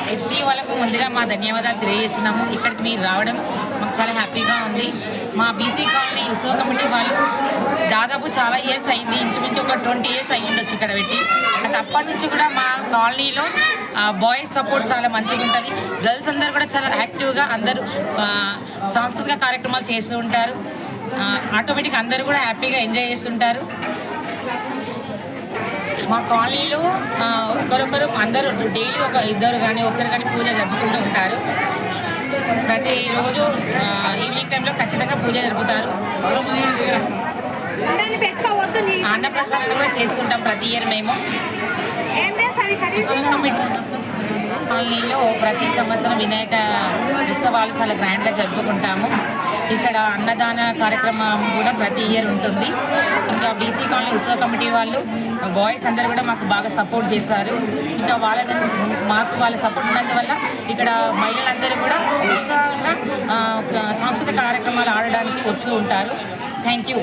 HD వాళ్ళకు ముందుగా మా ధన్యవాదాలు తెలియజేస్తున్నాము. ఇక్కడికి మీరు రావడం మాకు చాలా హ్యాపీగా ఉంది. మా బీసీ కాలనీ ఉత్సవ కమిటీ వాళ్ళు దాదాపు చాలా ఇయర్స్ అయింది, ఇంచుమించు ఒక 20 years అయ్యి ఉండొచ్చు ఇక్కడ పెట్టి. అది అప్పటి నుంచి కూడా మా కాలనీలో బాయ్స్ సపోర్ట్ చాలా మంచిగా ఉంటుంది. గర్ల్స్ అందరూ కూడా చాలా యాక్టివ్గా అందరూ సాంస్కృతిక కార్యక్రమాలు చేస్తూ ఉంటారు. ఆటోమేటిక్గా అందరూ కూడా హ్యాపీగా ఎంజాయ్ చేస్తుంటారు. మా కాలనీలో ఒకరొకరు అందరూ డైలీ ఒక ఇద్దరు కానీ ఒకరు కానీ పూజ జరుపుకుంటూ ఉంటారు. ప్రతిరోజు ఈవినింగ్ టైంలో ఖచ్చితంగా పూజ జరుపుతారు. అన్నప్రసాదాలు కూడా చేస్తుంటాం ప్రతి ఇయర్ మేము. కాలనీలో ప్రతి సంవత్సరం వినాయక ఉత్సవాలు చాలా గ్రాండ్గా జరుపుకుంటాము. ఇక్కడ అన్నదాన కార్యక్రమం కూడా ప్రతి ఇయర్ ఉంటుంది. ఇంకా బీసీ కాలనీ ఉత్సవ కమిటీ వాళ్ళు బాయ్స్ అందరూ కూడా మాకు బాగా సపోర్ట్ చేశారు. ఇంకా వాళ్ళ సపోర్ట్ ఉన్నందువల్ల ఇక్కడ మహిళలందరూ కూడా ఉత్సాహంగా సాంస్కృతిక కార్యక్రమాలు ఆడడానికి వస్తూ ఉంటారు. Thank you.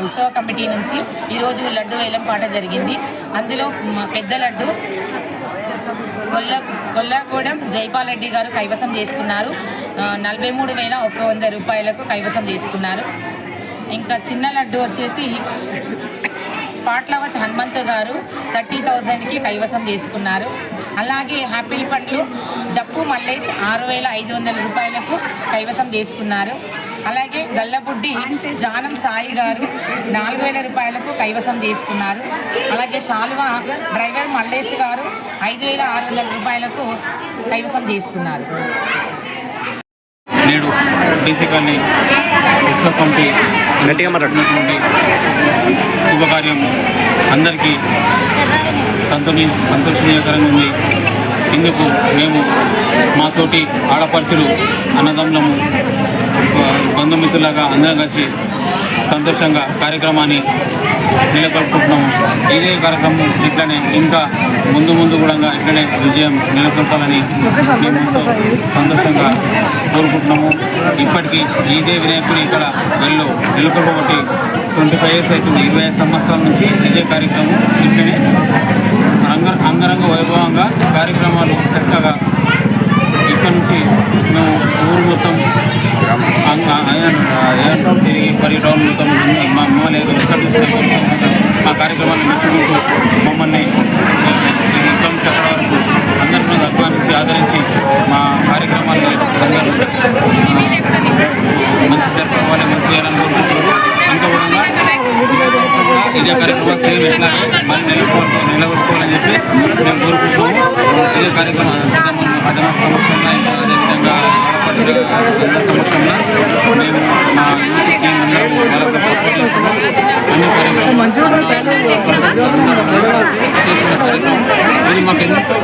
ఉత్సవ కమిటీ నుంచి ఈరోజు లడ్డు వేలం పాట జరిగింది. అందులో పెద్ద లడ్డు గొల్లగూడెం జైపాల్ రెడ్డి గారు కైవసం చేసుకున్నారు. 43,100 రూపాయలకు కైవసం చేసుకున్నారు. ఇంకా చిన్న లడ్డు వచ్చేసి పాట్లవత్ హనుమంతు గారు 30,000కి కైవసం చేసుకున్నారు. అలాగే హ్యాపీ పండ్లు డప్పు మల్లేష్ 6,500 రూపాయలకు కైవసం చేసుకున్నారు. అలాగే గల్లబుడ్డి జానం సాయి గారు 4,000 రూపాయలకు కైవసం చేసుకున్నారు. అలాగే శాల్వా డ్రైవర్ మల్లేష్ గారు 5,600 రూపాయలకు కైవసం చేసుకున్నారు. నేడు బీసీ కాలనీ ఉత్సవ కమిటీ నటిస్తున్నటువంటి శుభకార్యం అందరికీ సంతోషనీయకరంగా ఉంది. ఇందుకు మేము మాతోటి ఆడపడుచులు అన్నదమ్ములము బంధుమిత్రులాగా అందరం కలిసి సంతోషంగా కార్యక్రమాన్ని నెలకొల్పుకుంటున్నాము. ఇదే కార్యక్రమం ఇట్లనే ఇంకా ముందు కూడా ఇట్లనే విజయం నెలకొల్పాలని మేము ఎంతో సంతోషంగా కోరుకుంటున్నాము. ఇప్పటికీ ఇదే వినాయకుడు ఇక్కడ నెలకొల్పబట్టి 25 years అవుతుంది. 25 సంవత్సరాల నుంచి ఇదే కార్యక్రమం ఇట్లనే అంగరంగ వైభవంగా కార్యక్రమాలు చక్కగా ఇక్కడ నుంచి మేము ఊరు మొత్తం తిరిగి పరిటౌన్ మొత్తం మమ్మల్ని ఎక్కడ మా కార్యక్రమాన్ని మెచ్చుకుంటూ మమ్మల్ని ఇక్కడ నుంచి అక్కడ వరకు అందరినీ ఆహ్వానించి ఆదరించి మా కార్యక్రమాన్ని అందరూ మంచి జరుపుకోవాలి, మంచి చేయాలని కోరుకుంటున్నారు. అంతవరంగా ఇదే కార్యక్రమం సేమ్ ఎట్లాగే మళ్ళీ నిలబెట్టుకోవాలని చెప్పి మేము కోరుకుంటున్నాము. ఇదే కార్యక్రమం అదన సమక్షంలో అదేవిధంగా సమక్షంలో మేము మా అన్ని కార్యక్రమం ఇది మాకు ఎంతో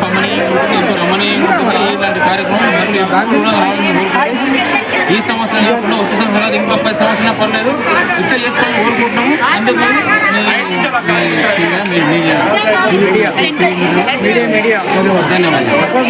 రమణీయంగా ఉంటుంది. ఇలాంటి కార్యక్రమం మళ్ళీ ఈ సంవత్సరం కాకుండా వచ్చే సంవత్సరం ఇంకా 10 సంవత్సరాలు పర్లేదు ఇట్లా చేసుకోవాలని కోరుకుంటున్నాము. అందుకు ధన్యవాదాలు.